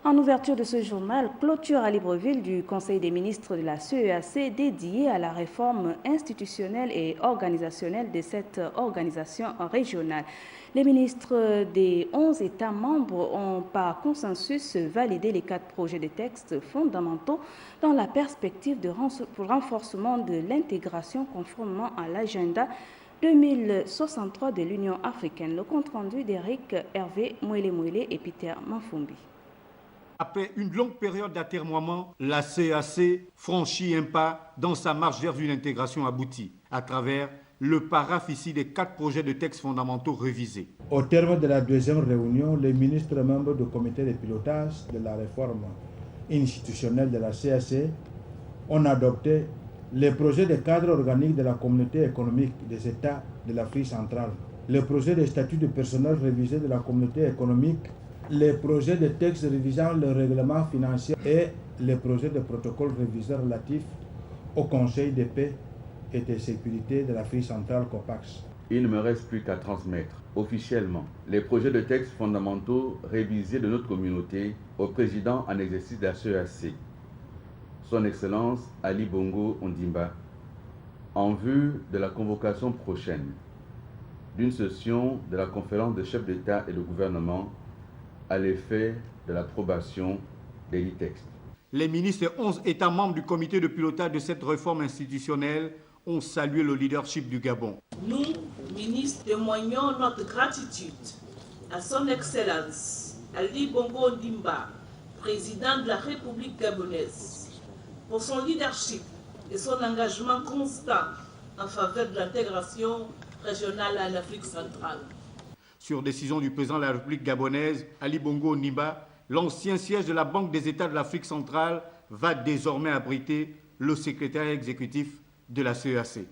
En ouverture de ce journal, clôture à Libreville du Conseil des ministres de la CEAC dédié à la réforme institutionnelle et organisationnelle de cette organisation régionale. Les ministres des 11 États membres ont par consensus validé les 4 projets de textes fondamentaux dans la perspective de renforcement de l'intégration conformément à l'agenda 2063 de l'Union africaine. Le compte-rendu d'Éric Hervé Mouélé et Peter Manfumbi. Après une longue période d'atermoiement, la CEAC franchit un pas dans sa marche vers une intégration aboutie à travers le paraphe ici des 4 projets de textes fondamentaux révisés. Au terme de la deuxième réunion, les ministres membres du comité de pilotage de la réforme institutionnelle de la CEAC ont adopté les projets de cadre organique de la communauté économique des États de l'Afrique centrale, le projet de statut de personnel révisé de la communauté économique, les projets de textes révisant le règlement financier et les projets de protocole révisé relatifs au Conseil de paix et de sécurité de l'Afrique centrale COPAX. Il ne me reste plus qu'à transmettre officiellement les projets de textes fondamentaux révisés de notre communauté au président en exercice de la CEAC, Son Excellence Ali Bongo Ondimba, en vue de la convocation prochaine d'une session de la conférence des chefs d'État et de gouvernement à l'effet de l'approbation des 10 textes. Les ministres et 11 États membres du comité de pilotage de cette réforme institutionnelle ont salué le leadership du Gabon. Nous, ministres, témoignons notre gratitude à Son Excellence Ali Bongo Ondimba, président de la République gabonaise, pour son leadership et son engagement constant en faveur de l'intégration régionale en Afrique centrale. Sur décision du président de la République gabonaise, Ali Bongo Ondimba, l'ancien siège de la Banque des États de l'Afrique centrale va désormais abriter le secrétariat exécutif de la CEAC.